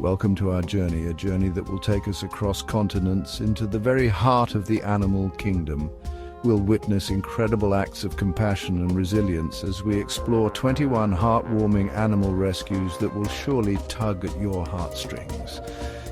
Welcome to our journey, a journey that will take us across continents into the very heart of the animal kingdom. We'll witness incredible acts of compassion and resilience as we explore 21 heartwarming animal rescues that will surely tug at your heartstrings.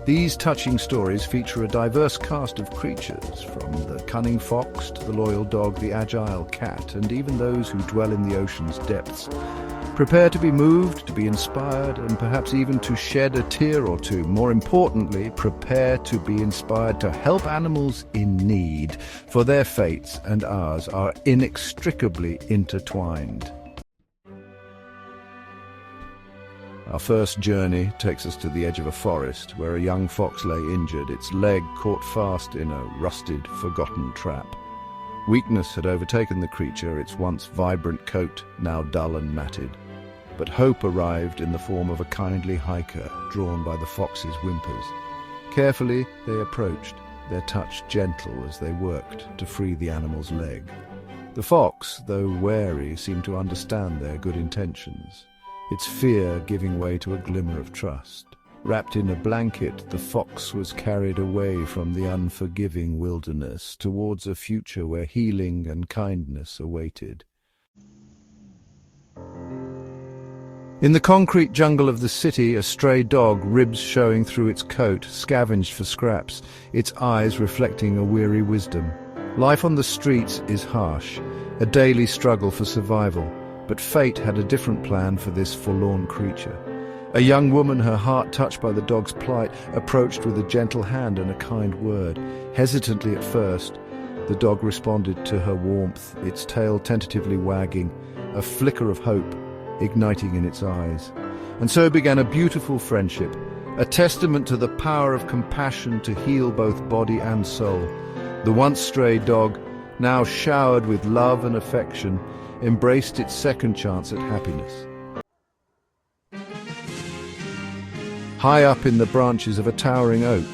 These touching stories feature a diverse cast of creatures, from the cunning fox to the loyal dog, the agile cat, and even those who dwell in the ocean's depths. Prepare to be moved, to be inspired, and perhaps even to shed a tear or two. More importantly, prepare to be inspired to help animals in need, for their fates and ours are inextricably intertwined. Our first journey takes us to the edge of a forest, where a young fox lay injured, its leg caught fast in a rusted, forgotten trap. Weakness had overtaken the creature, its once vibrant coat now dull and matted. But hope arrived in the form of a kindly hiker, drawn by the fox's whimpers. Carefully they approached, their touch gentle as they worked to free the animal's leg. The fox, though wary, seemed to understand their good intentions, its fear giving way to a glimmer of trust. Wrapped in a blanket, the fox was carried away from the unforgiving wilderness towards a future where healing and kindness awaited. In the concrete jungle of the city, a stray dog, ribs showing through its coat, scavenged for scraps, its eyes reflecting a weary wisdom. Life on the streets is harsh, a daily struggle for survival, but fate had a different plan for this forlorn creature. A young woman, her heart touched by the dog's plight, approached with a gentle hand and a kind word. Hesitantly at first, the dog responded to her warmth, its tail tentatively wagging, a flicker of hope igniting in its eyes. And so began a beautiful friendship, a testament to the power of compassion to heal both body and soul. The once stray dog, now showered with love and affection, embraced its second chance at happiness. High up in the branches of a towering oak,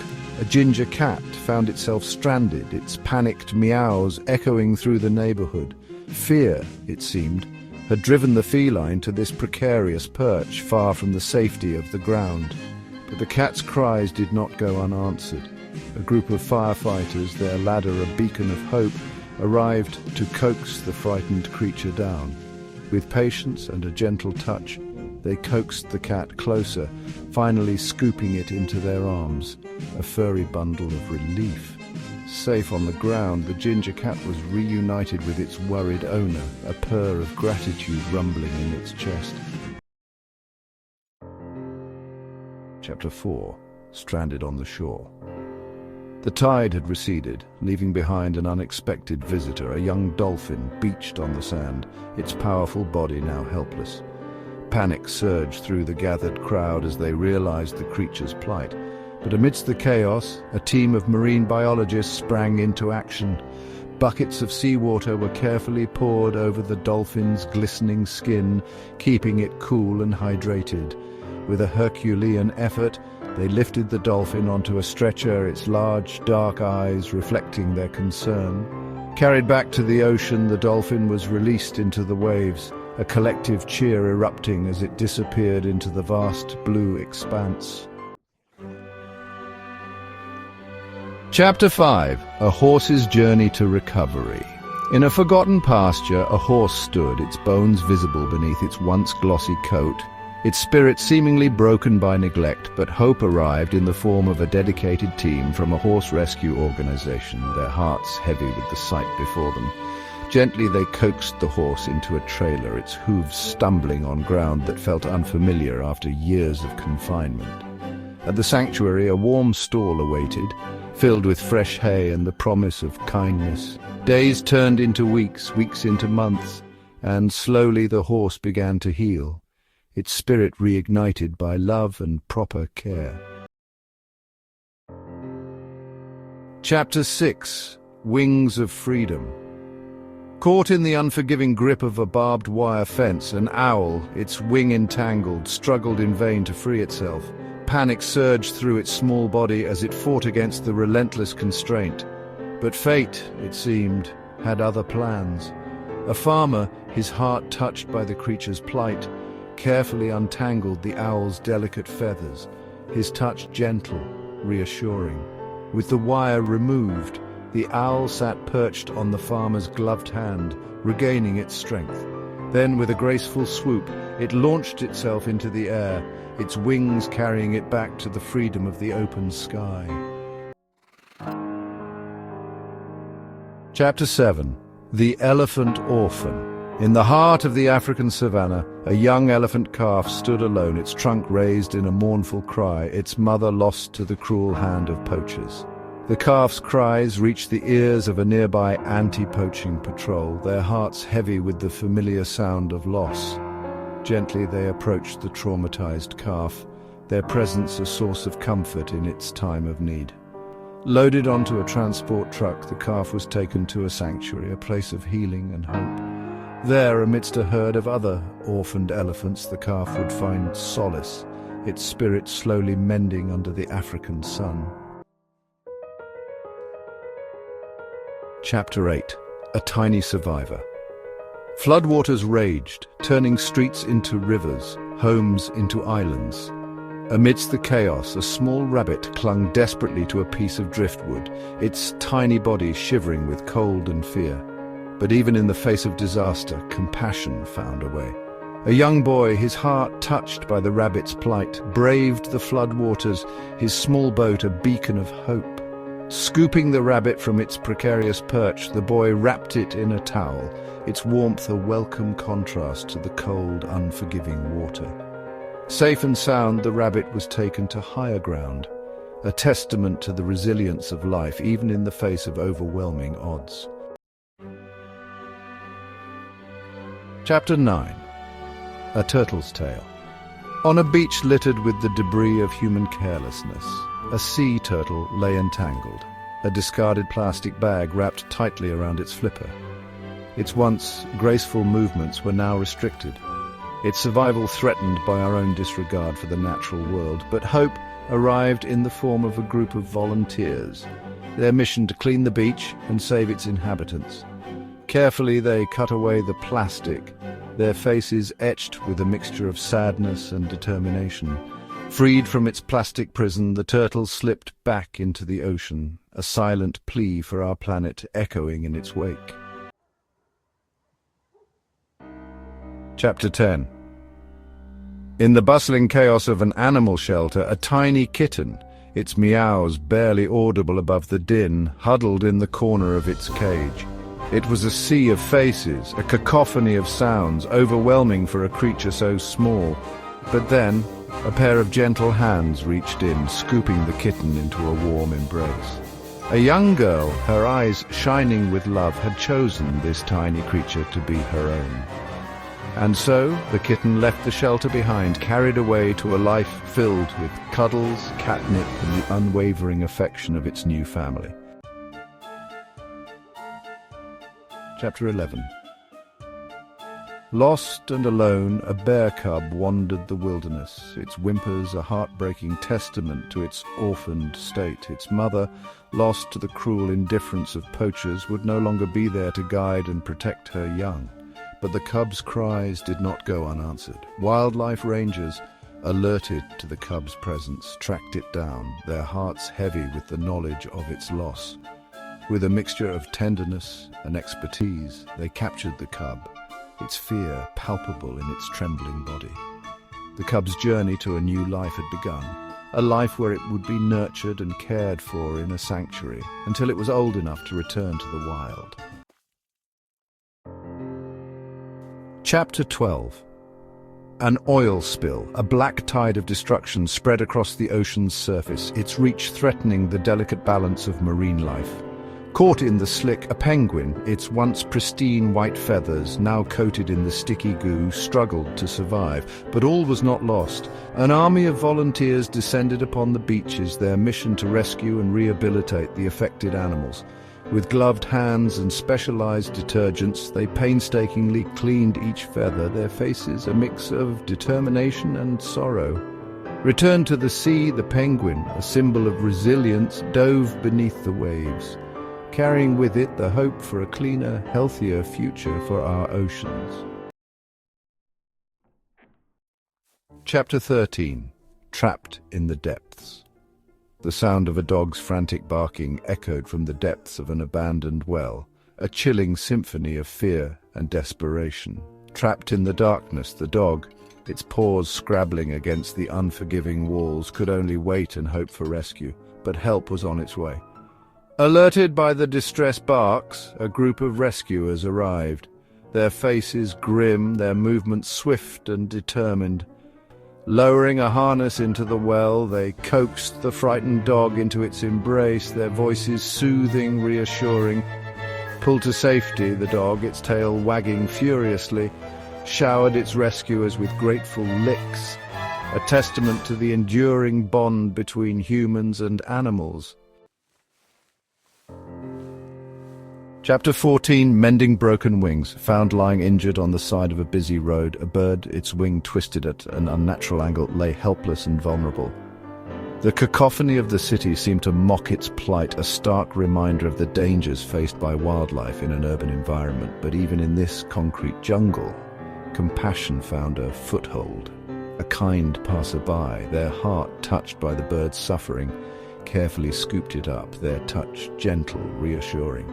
a ginger cat found itself stranded, its panicked meows echoing through the neighborhood. Fear, it seemed, had driven the feline to this precarious perch far from the safety of the ground. But the cat's cries did not go unanswered. A group of firefighters, their ladder a beacon of hope, arrived to coax the frightened creature down. With patience and a gentle touch, they coaxed the cat closer, finally scooping it into their arms, a furry bundle of relief. Safe on the ground, the ginger cat was reunited with its worried owner, a purr of gratitude rumbling in its chest. Chapter 4. Stranded on the shore. The tide had receded, leaving behind an unexpected visitor, a young dolphin beached on the sand, its powerful body now helpless. Panic surged through the gathered crowd as they realized the creature's plight. But amidst the chaos, a team of marine biologists sprang into action. Buckets of seawater were carefully poured over the dolphin's glistening skin, keeping it cool and hydrated. With a Herculean effort, they lifted the dolphin onto a stretcher, its large, dark eyes reflecting their concern. Carried back to the ocean, the dolphin was released into the waves, a collective cheer erupting as it disappeared into the vast blue expanse. Chapter 5. A Horse's Journey to Recovery. In a forgotten pasture, a horse stood, its bones visible beneath its once glossy coat, its spirit seemingly broken by neglect, but hope arrived in the form of a dedicated team from a horse rescue organization, their hearts heavy with the sight before them. Gently they coaxed the horse into a trailer, its hooves stumbling on ground that felt unfamiliar after years of confinement. At the sanctuary, a warm stall awaited, filled with fresh hay and the promise of kindness. Days turned into weeks, weeks into months, and slowly the horse began to heal, its spirit reignited by love and proper care. Chapter 6. Wings of Freedom. Caught in the unforgiving grip of a barbed wire fence, an owl, its wing entangled, struggled in vain to free itself. Panic surged through its small body as it fought against the relentless constraint. But fate, it seemed, had other plans. A farmer, his heart touched by the creature's plight, carefully untangled the owl's delicate feathers. his touch gentle, reassuring. With the wire removed, the owl sat perched on the farmer's gloved hand, regaining its strength. Then, with a graceful swoop, it launched itself into the air, its wings carrying it back to the freedom of the open sky. Chapter 7. The Elephant Orphan. In the heart of the African savannah, a young elephant calf stood alone, its trunk raised in a mournful cry, its mother lost to the cruel hand of poachers. The calf's cries reached the ears of a nearby anti-poaching patrol, their hearts heavy with the familiar sound of loss. Gently they approached the traumatized calf, their presence a source of comfort in its time of need. Loaded onto a transport truck, the calf was taken to a sanctuary, a place of healing and hope. There, amidst a herd of other orphaned elephants, the calf would find solace, its spirit slowly mending under the African sun. Chapter 8. A Tiny Survivor. Floodwaters raged, turning streets into rivers, homes into islands. Amidst the chaos, a small rabbit clung desperately to a piece of driftwood, its tiny body shivering with cold and fear. But even in the face of disaster, compassion found a way. A young boy, his heart touched by the rabbit's plight, braved the floodwaters, his small boat a beacon of hope. Scooping the rabbit from its precarious perch, the boy wrapped it in a towel, its warmth a welcome contrast to the cold, unforgiving water. Safe and sound, the rabbit was taken to higher ground, a testament to the resilience of life, even in the face of overwhelming odds. Chapter 9. A Turtle's Tale. On a beach littered with the debris of human carelessness, a sea turtle lay entangled, a discarded plastic bag wrapped tightly around its flipper. Its once graceful movements were now restricted, its survival threatened by our own disregard for the natural world. But hope arrived in the form of a group of volunteers, their mission to clean the beach and save its inhabitants. Carefully they cut away the plastic, their faces etched with a mixture of sadness and determination. Freed from its plastic prison, the turtle slipped back into the ocean, a silent plea for our planet echoing in its wake. Chapter 10. In the bustling chaos of an animal shelter, a tiny kitten, its meows barely audible above the din, huddled in the corner of its cage. It was a sea of faces, a cacophony of sounds, overwhelming for a creature so small. But then, a pair of gentle hands reached in, scooping the kitten into a warm embrace. A young girl, her eyes shining with love, had chosen this tiny creature to be her own. And so, the kitten left the shelter behind, carried away to a life filled with cuddles, catnip, and the unwavering affection of its new family. Chapter 11. Lost and alone, a bear cub wandered the wilderness, its whimpers a heartbreaking testament to its orphaned state. Its mother, lost to the cruel indifference of poachers, would no longer be there to guide and protect her young. But the cub's cries did not go unanswered. Wildlife rangers, alerted to the cub's presence, tracked it down, their hearts heavy with the knowledge of its loss. With a mixture of tenderness and expertise, they captured the cub, its fear palpable in its trembling body. The cub's journey to a new life had begun, a life where it would be nurtured and cared for in a sanctuary until it was old enough to return to the wild. Chapter 12. An oil spill, a black tide of destruction spread across the ocean's surface, its reach threatening the delicate balance of marine life. Caught in the slick, a penguin, its once pristine white feathers now coated in the sticky goo, struggled to survive. But all was not lost. An army of volunteers descended upon the beaches, their mission to rescue and rehabilitate the affected animals. With gloved hands and specialized detergents, they painstakingly cleaned each feather, their faces a mix of determination and sorrow. Returned to the sea, the penguin, a symbol of resilience, dove beneath the waves, carrying with it the hope for a cleaner, healthier future for our oceans. Chapter 13. trapped in the depths. The sound of a dog's frantic barking echoed from the depths of an abandoned well, a chilling symphony of fear and desperation. Trapped in the darkness, the dog, its paws scrabbling against the unforgiving walls, could only wait and hope for rescue, but help was on its way. Alerted by the distress barks, a group of rescuers arrived, their faces grim, their movements swift and determined. Lowering a harness into the well, they coaxed the frightened dog into its embrace, their voices soothing, reassuring. Pulled to safety, the dog, its tail wagging furiously, showered its rescuers with grateful licks, a testament to the enduring bond between humans and animals. Chapter 14, Mending Broken Wings. Found lying injured on the side of a busy road, a bird, its wing twisted at an unnatural angle, lay helpless and vulnerable. The cacophony of the city seemed to mock its plight, a stark reminder of the dangers faced by wildlife in an urban environment. But even in this concrete jungle, compassion found a foothold. A kind passerby, their heart touched by the bird's suffering, carefully scooped it up, their touch gentle, reassuring.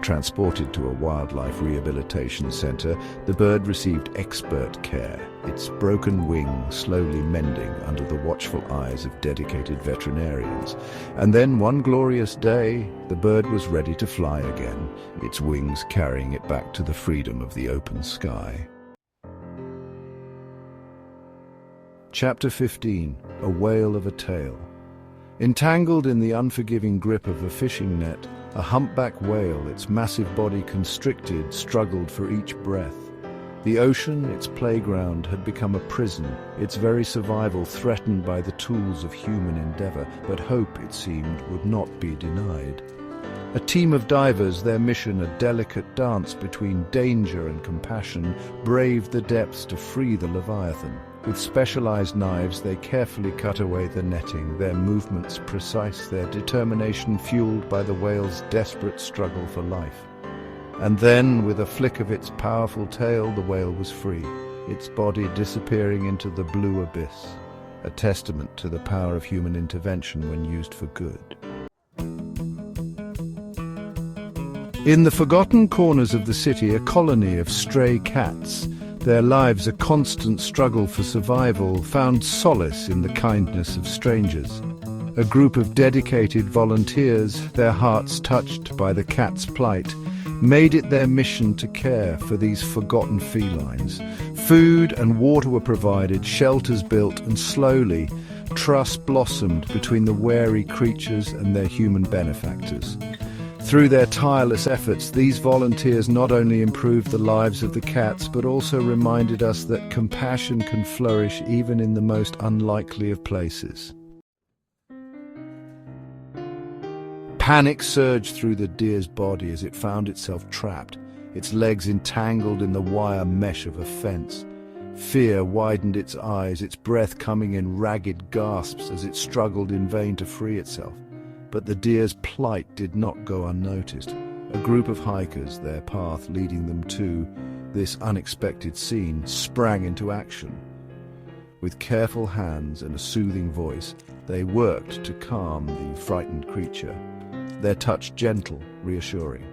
Transported to a wildlife rehabilitation center, the bird received expert care, its broken wing slowly mending under the watchful eyes of dedicated veterinarians. And then one glorious day, the bird was ready to fly again, its wings carrying it back to the freedom of the open sky. Chapter 15, A Whale of a Tale. Entangled in the unforgiving grip of a fishing net, a humpback whale, its massive body constricted, struggled for each breath. The ocean, its playground, had become a prison, its very survival threatened by the tools of human endeavor, but hope, it seemed, would not be denied. A team of divers, their mission a delicate dance between danger and compassion, braved the depths to free the Leviathan. With specialized knives, they carefully cut away the netting, their movements precise, their determination fueled by the whale's desperate struggle for life. And then, with a flick of its powerful tail, the whale was free, its body disappearing into the blue abyss, a testament to the power of human intervention when used for good. In the forgotten corners of the city, a colony of stray cats, their lives a constant struggle for survival, found solace in the kindness of strangers. A group of dedicated volunteers, their hearts touched by the cat's plight, made it their mission to care for these forgotten felines. Food and water were provided, shelters built, and slowly, trust blossomed between the wary creatures and their human benefactors. Through their tireless efforts, these volunteers not only improved the lives of the cats, but also reminded us that compassion can flourish even in the most unlikely of places. Panic surged through the deer's body as it found itself trapped, its legs entangled in the wire mesh of a fence. Fear widened its eyes, its breath coming in ragged gasps as it struggled in vain to free itself. But the deer's plight did not go unnoticed. A group of hikers, their path leading them to this unexpected scene, sprang into action. With careful hands and a soothing voice, they worked to calm the frightened creature, their touch gentle, reassuring.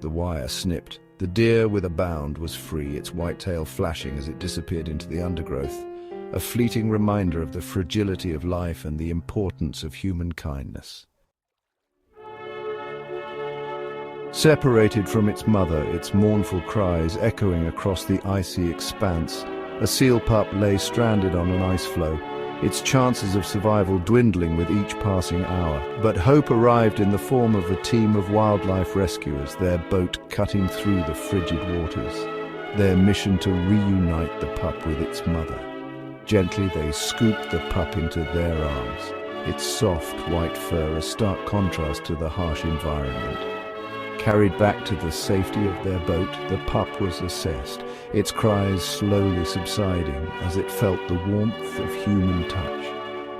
The wire snipped. The deer, with a bound, was free, its white tail flashing as it disappeared into the undergrowth, a fleeting reminder of the fragility of life and the importance of human kindness. Separated from its mother, its mournful cries echoing across the icy expanse, a seal pup lay stranded on an ice floe, its chances of survival dwindling with each passing hour. But hope arrived in the form of a team of wildlife rescuers, their boat cutting through the frigid waters, their mission to reunite the pup with its mother. Gently they scooped the pup into their arms, its soft white fur a stark contrast to the harsh environment. Carried back to the safety of their boat, the pup was assessed, its cries slowly subsiding as it felt the warmth of human touch.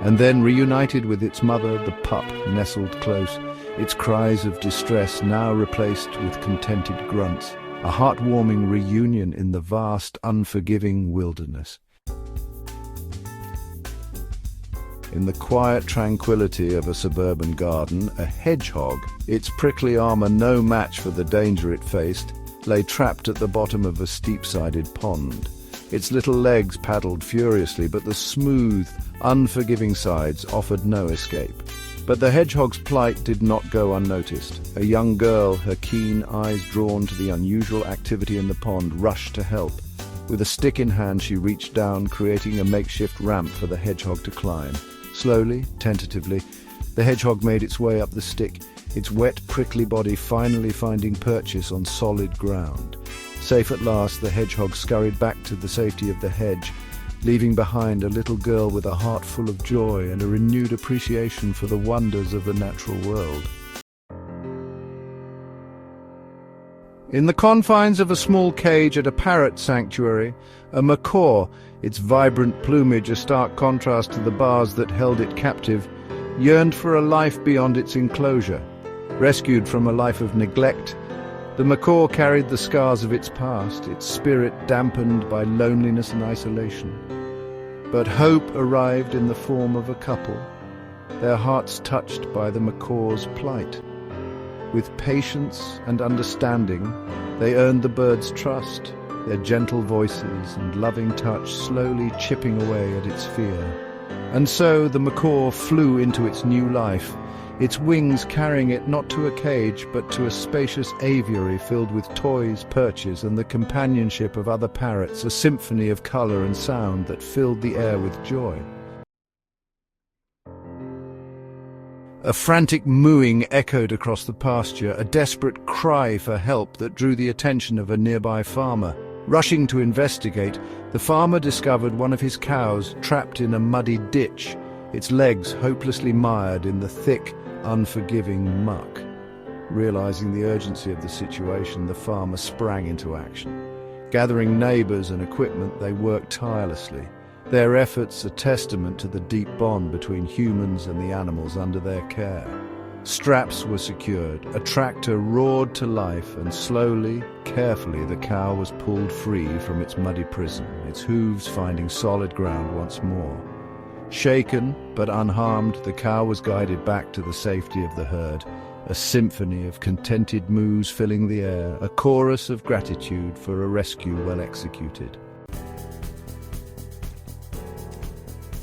And then, reunited with its mother, the pup nestled close, its cries of distress now replaced with contented grunts, a heartwarming reunion in the vast, unforgiving wilderness. In the quiet tranquility of a suburban garden, a hedgehog, its prickly armor no match for the danger it faced, lay trapped at the bottom of a steep-sided pond. Its little legs paddled furiously, but the smooth, unforgiving sides offered no escape. But the hedgehog's plight did not go unnoticed. A young girl, her keen eyes drawn to the unusual activity in the pond, rushed to help. With a stick in hand, she reached down, creating a makeshift ramp for the hedgehog to climb. Slowly, tentatively, the hedgehog made its way up the stick, its wet, prickly body finally finding purchase on solid ground. Safe at last, the hedgehog scurried back to the safety of the hedge, leaving behind a little girl with a heart full of joy and a renewed appreciation for the wonders of the natural world. In the confines of a small cage at a parrot sanctuary, a macaw, its vibrant plumage a stark contrast to the bars that held it captive, yearned for a life beyond its enclosure. Rescued from a life of neglect, the macaw carried the scars of its past, its spirit dampened by loneliness and isolation. But hope arrived in the form of a couple, their hearts touched by the macaw's plight. With patience and understanding, they earned the bird's trust, their gentle voices and loving touch slowly chipping away at its fear. And so the macaw flew into its new life, its wings carrying it not to a cage but to a spacious aviary filled with toys, perches, and the companionship of other parrots, a symphony of color and sound that filled the air with joy. A frantic mooing echoed across the pasture, a desperate cry for help that drew the attention of a nearby farmer. Rushing to investigate, the farmer discovered one of his cows trapped in a muddy ditch, its legs hopelessly mired in the thick, unforgiving muck. Realizing the urgency of the situation, the farmer sprang into action. Gathering neighbors and equipment, they worked tirelessly, their efforts a testament to the deep bond between humans and the animals under their care. Straps were secured, a tractor roared to life, and slowly, carefully, the cow was pulled free from its muddy prison, its hooves finding solid ground once more. Shaken but unharmed, the cow was guided back to the safety of the herd, a symphony of contented moos filling the air, a chorus of gratitude for a rescue well executed.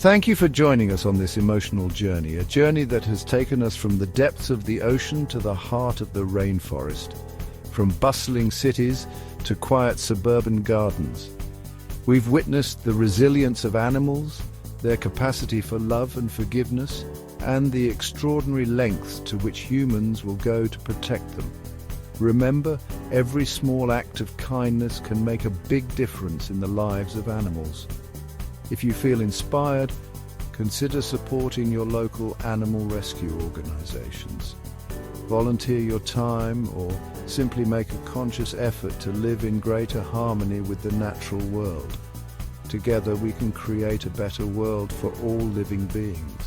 Thank you for joining us on this emotional journey, a journey that has taken us from the depths of the ocean to the heart of the rainforest, from bustling cities to quiet suburban gardens. We've witnessed the resilience of animals, their capacity for love and forgiveness, and the extraordinary lengths to which humans will go to protect them. Remember, every small act of kindness can make a big difference in the lives of animals. If you feel inspired, consider supporting your local animal rescue organizations. Volunteer your time or simply make a conscious effort to live in greater harmony with the natural world. Together we can create a better world for all living beings.